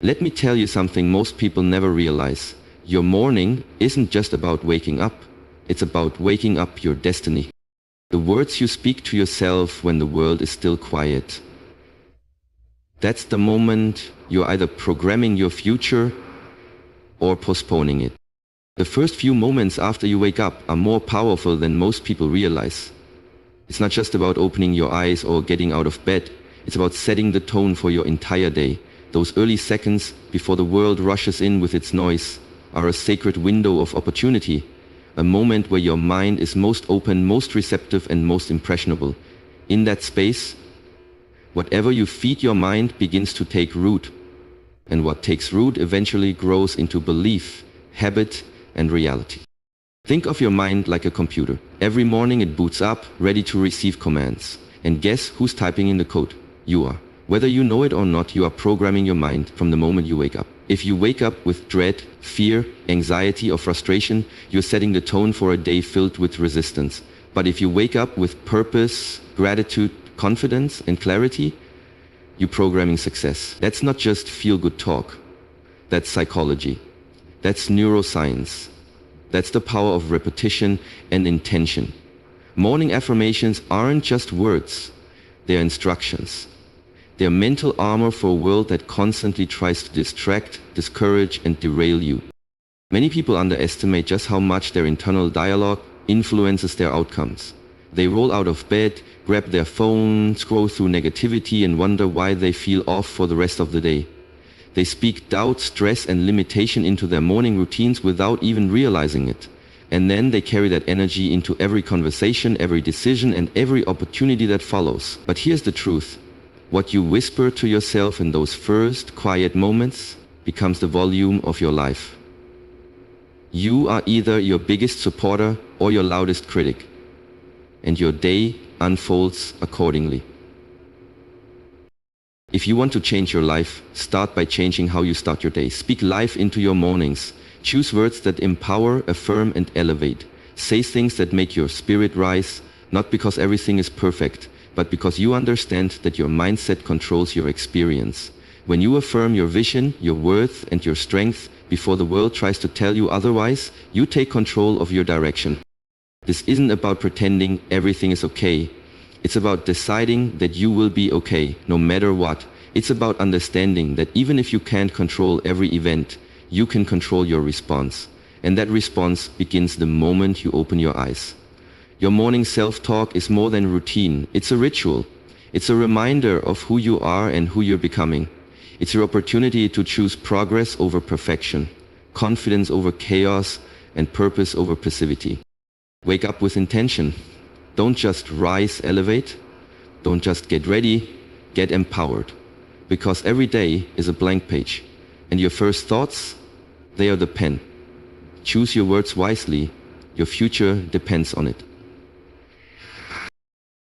Let me tell you something most people never realize. Your morning isn't just about waking up. It's about waking up your destiny. The words you speak to yourself when the world is still quiet. That's the moment you're either programming your future or postponing it. The first few moments after you wake up are more powerful than most people realize. It's not just about opening your eyes or getting out of bed. It's about setting the tone for your entire day. Those early seconds before the world rushes in with its noise are a sacred window of opportunity, a moment where your mind is most open, most receptive, and most impressionable. In that space, whatever you feed your mind begins to take root, and what takes root eventually grows into belief, habit, and reality. Think of your mind like a computer. Every morning it boots up, ready to receive commands. And guess who's typing in the code? You are. Whether you know it or not, you are programming your mind from the moment you wake up. If you wake up with dread, fear, anxiety, or frustration, you're setting the tone for a day filled with resistance. But if you wake up with purpose, gratitude, confidence, and clarity, you're programming success. That's not just feel-good talk. That's psychology. That's neuroscience. That's the power of repetition and intention. Morning affirmations aren't just words. They're instructions. They're mental armor for a world that constantly tries to distract, discourage, and derail you. Many people underestimate just how much their internal dialogue influences their outcomes. They roll out of bed, grab their phone, scroll through negativity, and wonder why they feel off for the rest of the day. They speak doubt, stress, and limitation into their morning routines without even realizing it. And then they carry that energy into every conversation, every decision, and every opportunity that follows. But here's the truth. What you whisper to yourself in those first quiet moments becomes the volume of your life. You are either your biggest supporter or your loudest critic, and your day unfolds accordingly. If you want to change your life, start by changing how you start your day. Speak life into your mornings. Choose words that empower, affirm, and elevate. Say things that make your spirit rise, not because everything is perfect, but because you understand that your mindset controls your experience. When you affirm your vision, your worth, and your strength before the world tries to tell you otherwise, you take control of your direction. This isn't about pretending everything is okay. It's about deciding that you will be okay, no matter what. It's about understanding that even if you can't control every event, you can control your response. And that response begins the moment you open your eyes. Your morning self-talk is more than routine. It's a ritual. It's a reminder of who you are and who you're becoming. It's your opportunity to choose progress over perfection, confidence over chaos, and purpose over passivity. Wake up with intention. Don't just rise, elevate. Don't just get ready, get empowered. Because every day is a blank page. And your first thoughts, they are the pen. Choose your words wisely. Your future depends on it.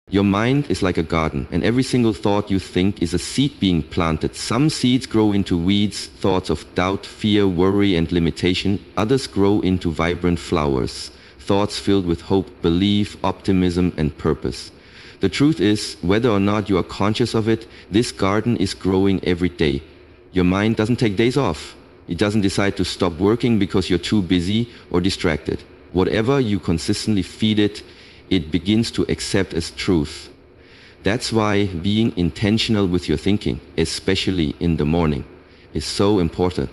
Your mind is like a garden, and every single thought you think is a seed being planted. Some seeds grow into weeds, thoughts of doubt, fear, worry, and limitation. Others grow into vibrant flowers, thoughts filled with hope, belief, optimism, and purpose. The truth is, whether or not you are conscious of it, this garden is growing every day. Your mind doesn't take days off. It doesn't decide to stop working because you're too busy or distracted. Whatever you consistently feed it, it begins to accept as truth. That's why being intentional with your thinking, especially in the morning, is so important.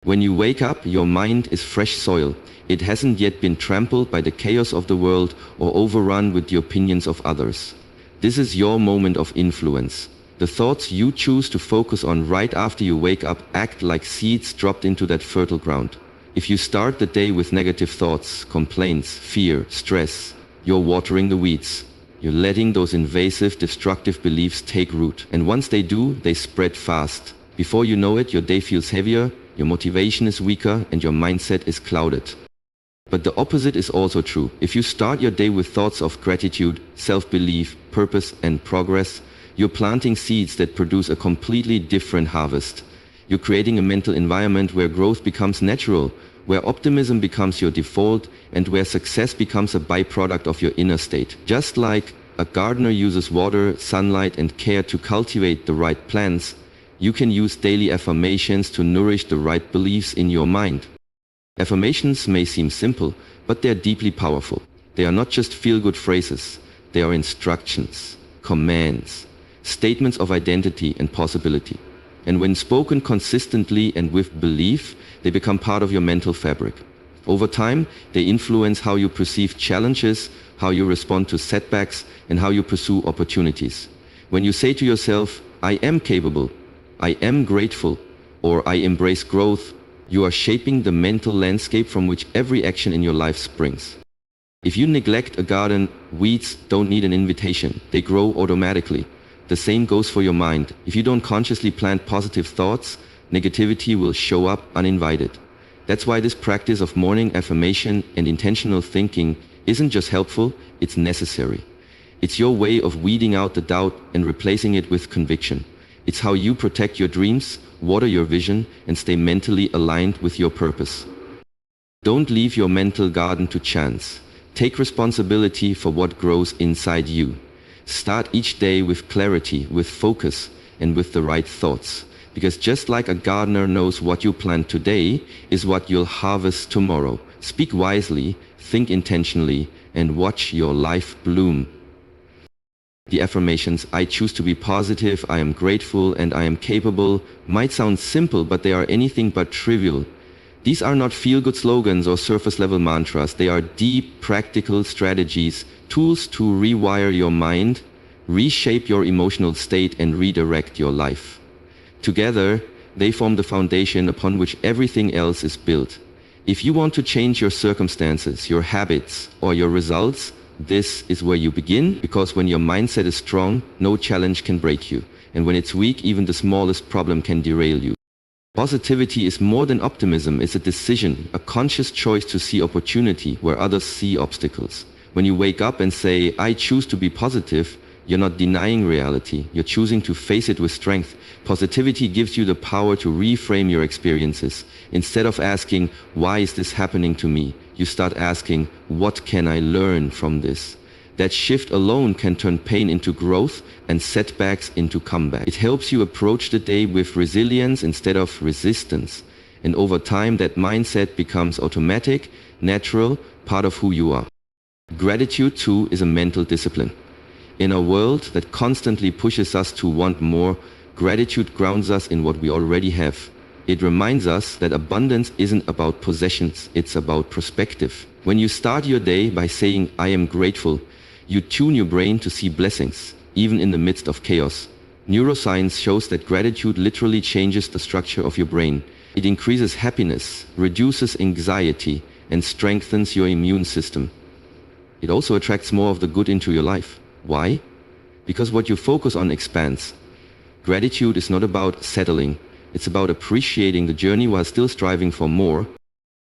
When you wake up, your mind is fresh soil. It hasn't yet been trampled by the chaos of the world or overrun with the opinions of others. This is your moment of influence. The thoughts you choose to focus on right after you wake up act like seeds dropped into that fertile ground. If you start the day with negative thoughts, complaints, fear, stress, you're watering the weeds. You're letting those invasive, destructive beliefs take root. And once they do, they spread fast. Before you know it, your day feels heavier, your motivation is weaker, and your mindset is clouded. But the opposite is also true. If you start your day with thoughts of gratitude, self-belief, purpose, and progress, you're planting seeds that produce a completely different harvest. You're creating a mental environment where growth becomes natural, where optimism becomes your default, and where success becomes a byproduct of your inner state. Just like a gardener uses water, sunlight, and care to cultivate the right plants, You can use daily affirmations to nourish the right beliefs in your mind. Affirmations may seem simple, but they are deeply powerful. They are not just feel-good phrases. They are instructions, commands, statements of identity and possibility. And when spoken consistently and with belief, they become part of your mental fabric. Over time, they influence how you perceive challenges, how you respond to setbacks, and how you pursue opportunities. When you say to yourself, I am capable, I am grateful, or I embrace growth, you are shaping the mental landscape from which every action in your life springs. If you neglect a garden, weeds don't need an invitation. They grow automatically. The same goes for your mind. If you don't consciously plant positive thoughts, negativity will show up uninvited. That's why this practice of morning affirmation and intentional thinking isn't just helpful, it's necessary. It's your way of weeding out the doubt and replacing it with conviction. It's how you protect your dreams, water your vision, and stay mentally aligned with your purpose. Don't leave your mental garden to chance. Take responsibility for what grows inside you. Start each day with clarity, with focus, and with the right thoughts. Because just like a gardener knows what you plant today is what you'll harvest tomorrow. Speak wisely, think intentionally, and watch your life bloom. The affirmations, I choose to be positive, I am grateful, and I am capable, might sound simple, but they are anything but trivial. These are not feel-good slogans or surface-level mantras. They are deep, practical strategies, tools to rewire your mind, reshape your emotional state, and redirect your life. Together, they form the foundation upon which everything else is built. If you want to change your circumstances, your habits, or your results, this is where you begin, because when your mindset is strong, no challenge can break you. And when it's weak, even the smallest problem can derail you. Positivity is more than optimism. It's a decision, a conscious choice to see opportunity where others see obstacles. When you wake up and say, I choose to be positive, you're not denying reality. You're choosing to face it with strength. Positivity gives you the power to reframe your experiences. Instead of asking, why is this happening to me? You start asking, what can I learn from this? That shift alone can turn pain into growth and setbacks into comeback. It helps you approach the day with resilience instead of resistance. And over time, that mindset becomes automatic, natural, part of who you are. Gratitude, too, is a mental discipline. In a world that constantly pushes us to want more, gratitude grounds us in what we already have. It reminds us that abundance isn't about possessions, it's about perspective. When you start your day by saying, I am grateful, you tune your brain to see blessings, even in the midst of chaos. Neuroscience shows that gratitude literally changes the structure of your brain. It increases happiness, reduces anxiety, and strengthens your immune system. It also attracts more of the good into your life. Why? Because what you focus on expands. Gratitude is not about settling. It's about appreciating the journey while still striving for more.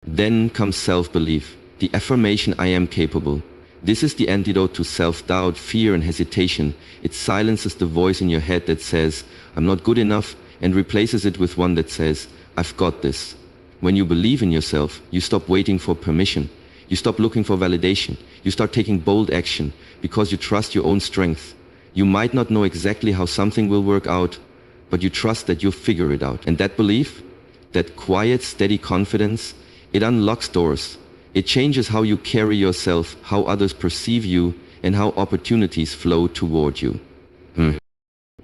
Then comes self-belief, the affirmation, I am capable. This is the antidote to self-doubt, fear, and hesitation. It silences the voice in your head that says, I'm not good enough, and replaces it with one that says, I've got this. When you believe in yourself, you stop waiting for permission. You stop looking for validation. You start taking bold action because you trust your own strength. You might not know exactly how something will work out, but you trust that you'll figure it out. And that belief, that quiet, steady confidence, it unlocks doors. It changes how you carry yourself, how others perceive you, and how opportunities flow toward you.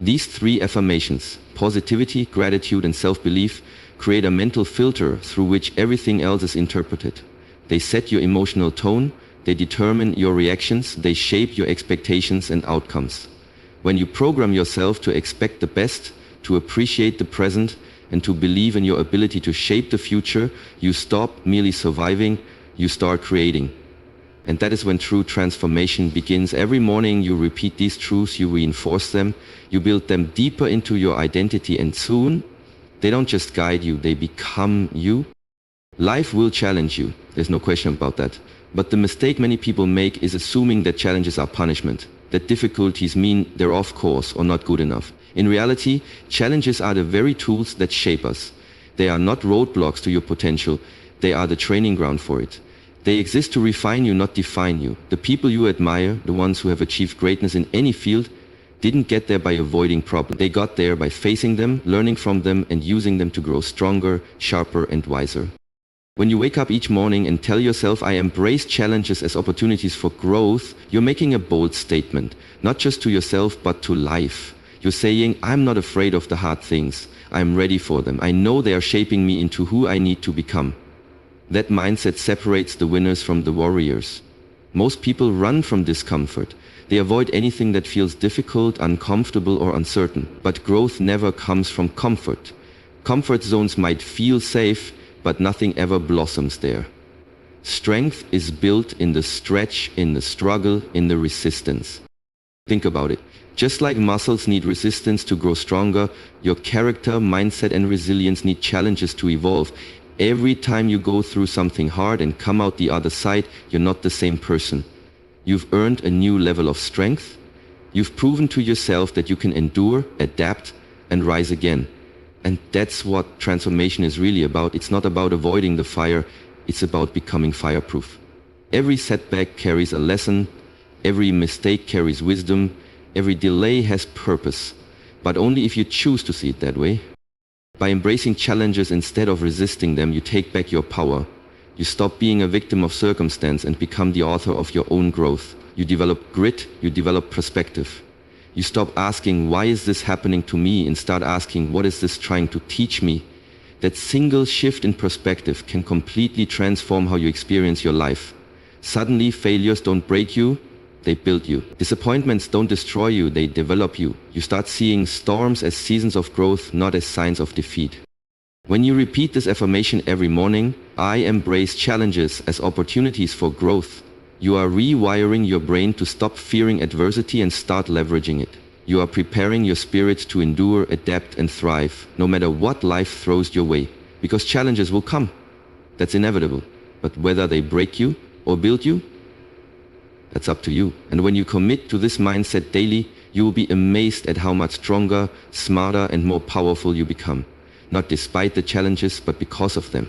These three affirmations, positivity, gratitude, and self-belief, create a mental filter through which everything else is interpreted. They set your emotional tone, they determine your reactions, they shape your expectations and outcomes. When you program yourself to expect the best, to appreciate the present, and to believe in your ability to shape the future, you stop merely surviving, you start creating. And that is when true transformation begins. Every morning you repeat these truths, you reinforce them, you build them deeper into your identity, and soon they don't just guide you, they become you. Life will challenge you, there's no question about that. But the mistake many people make is assuming that challenges are punishment, that difficulties mean they're off course or not good enough. In reality, challenges are the very tools that shape us. They are not roadblocks to your potential, they are the training ground for it. They exist to refine you, not define you. The people you admire, the ones who have achieved greatness in any field, didn't get there by avoiding problems. They got there by facing them, learning from them, and using them to grow stronger, sharper, and wiser. When you wake up each morning and tell yourself, I embrace challenges as opportunities for growth, you're making a bold statement, not just to yourself, but to life. You're saying, I'm not afraid of the hard things. I'm ready for them. I know they are shaping me into who I need to become. That mindset separates the winners from the warriors. Most people run from discomfort. They avoid anything that feels difficult, uncomfortable, or uncertain. But growth never comes from comfort. Comfort zones might feel safe, but nothing ever blossoms there. Strength is built in the stretch, in the struggle, in the resistance. Think about it. Just like muscles need resistance to grow stronger, your character, mindset, and resilience need challenges to evolve. Every time you go through something hard and come out the other side, you're not the same person. You've earned a new level of strength. You've proven to yourself that you can endure, adapt, and rise again. And that's what transformation is really about. It's not about avoiding the fire, it's about becoming fireproof. Every setback carries a lesson, every mistake carries wisdom, every delay has purpose, but only if you choose to see it that way. By embracing challenges instead of resisting them, you take back your power. You stop being a victim of circumstance and become the author of your own growth. You develop grit, you develop perspective. You stop asking, why is this happening to me, and start asking, what is this trying to teach me? That single shift in perspective can completely transform how you experience your life. Suddenly, failures don't break you, they build you. Disappointments don't destroy you, they develop you. You start seeing storms as seasons of growth, not as signs of defeat. When you repeat this affirmation every morning, I embrace challenges as opportunities for growth. You are rewiring your brain to stop fearing adversity and start leveraging it. You are preparing your spirit to endure, adapt, and thrive, no matter what life throws your way. Because challenges will come. That's inevitable. But whether they break you or build you, that's up to you. And when you commit to this mindset daily, you will be amazed at how much stronger, smarter, and more powerful you become. Not despite the challenges, but because of them.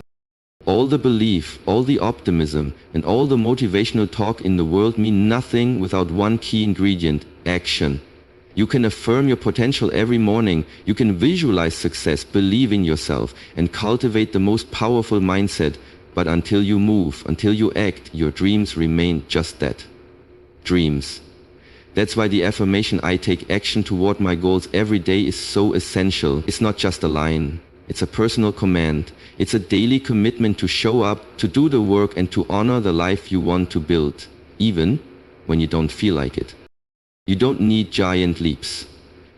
All the belief, all the optimism, and all the motivational talk in the world mean nothing without one key ingredient: action. You can affirm your potential every morning. You can visualize success, believe in yourself, and cultivate the most powerful mindset. But until you move, until you act, your dreams remain just that. Dreams. That's why the affirmation, I take action toward my goals every day, is so essential. It's not just a line. It's a personal command. It's a daily commitment to show up, to do the work, and to honor the life you want to build, even when you don't feel like it. You don't need giant leaps.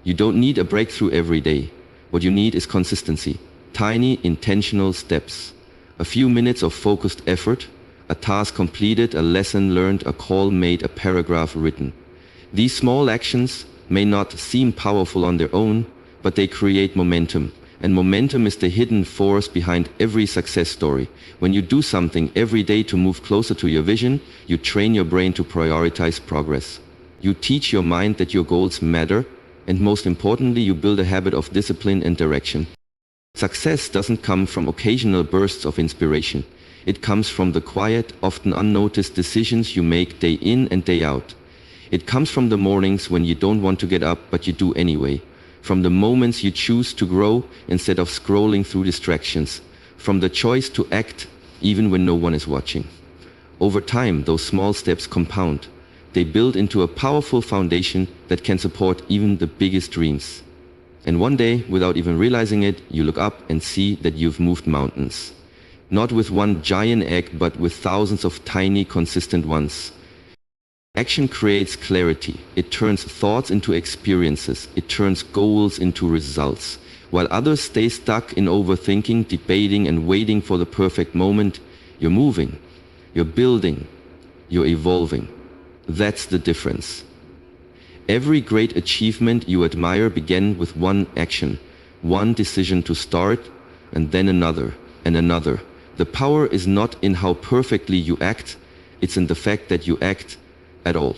You don't need a breakthrough every day. What you need is consistency. Tiny, intentional steps. A few minutes of focused effort, a task completed, a lesson learned, a call made, a paragraph written. These small actions may not seem powerful on their own, but they create momentum. And momentum is the hidden force behind every success story. When you do something every day to move closer to your vision, you train your brain to prioritize progress. You teach your mind that your goals matter, and most importantly, you build a habit of discipline and direction. Success doesn't come from occasional bursts of inspiration. It comes from the quiet, often unnoticed decisions you make day in and day out. It comes from the mornings when you don't want to get up, but you do anyway. From the moments you choose to grow instead of scrolling through distractions. From the choice to act even when no one is watching. Over time, those small steps compound. They build into a powerful foundation that can support even the biggest dreams. And one day, without even realizing it, you look up and see that you've moved mountains. Not with one giant egg, but with thousands of tiny, consistent ones. Action creates clarity. It turns thoughts into experiences. It turns goals into results. While others stay stuck in overthinking, debating, and waiting for the perfect moment, you're moving, you're building, you're evolving. That's the difference. Every great achievement you admire began with one action, one decision to start, and then another, and another. The power is not in how perfectly you act, it's in the fact that you act at all.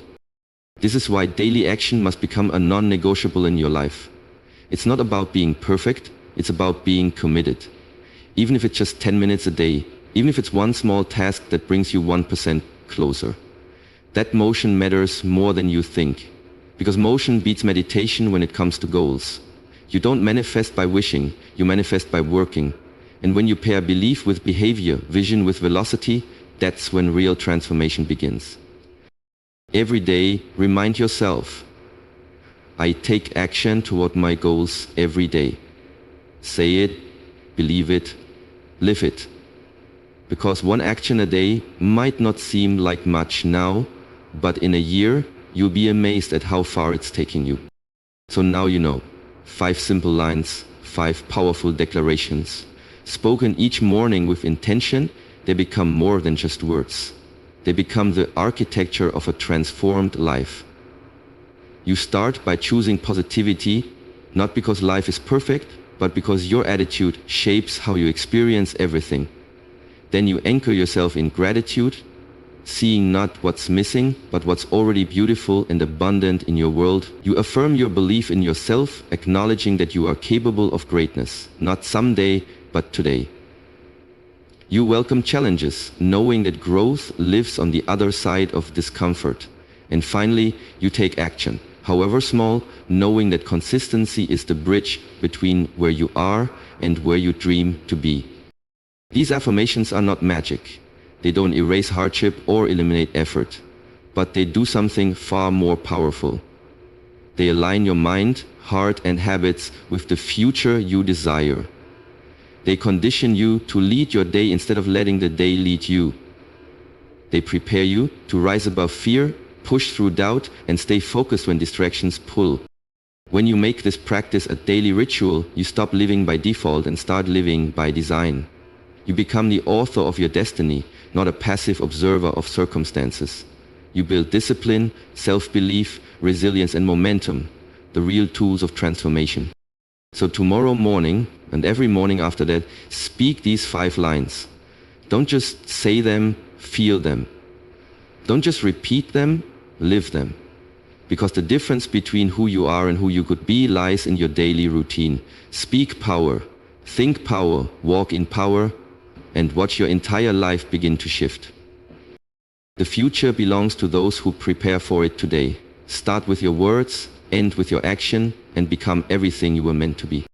This is why daily action must become a non-negotiable in your life. It's not about being perfect, it's about being committed. Even if it's just 10 minutes a day, even if it's one small task that brings you 1% closer. That motion matters more than you think. Because motion beats meditation when it comes to goals. You don't manifest by wishing, you manifest by working. And when you pair belief with behavior, vision with velocity, that's when real transformation begins. Every day, remind yourself, I take action toward my goals every day. Say it, believe it, live it. Because one action a day might not seem like much now, but in a year, you'll be amazed at how far it's taking you. So now you know. 5 simple lines, 5 powerful declarations. Spoken each morning with intention, they become more than just words. They become the architecture of a transformed life. You start by choosing positivity, not because life is perfect, but because your attitude shapes how you experience everything. Then you anchor yourself in gratitude, seeing not what's missing, but what's already beautiful and abundant in your world. You affirm your belief in yourself, acknowledging that you are capable of greatness, not someday, but today. You welcome challenges, knowing that growth lives on the other side of discomfort. And finally, you take action, however small, knowing that consistency is the bridge between where you are and where you dream to be. These affirmations are not magic. They don't erase hardship or eliminate effort, but they do something far more powerful. They align your mind, heart, and habits with the future you desire. They condition you to lead your day instead of letting the day lead you. They prepare you to rise above fear, push through doubt, and stay focused when distractions pull. When you make this practice a daily ritual, you stop living by default and start living by design. You become the author of your destiny, not a passive observer of circumstances. You build discipline, self-belief, resilience, and momentum, the real tools of transformation. So tomorrow morning, and every morning after that, speak these 5 lines. Don't just say them, feel them. Don't just repeat them, live them. Because the difference between who you are and who you could be lies in your daily routine. Speak power, think power, walk in power, and watch your entire life begin to shift. The future belongs to those who prepare for it today. Start with your words, end with your action, and become everything you were meant to be.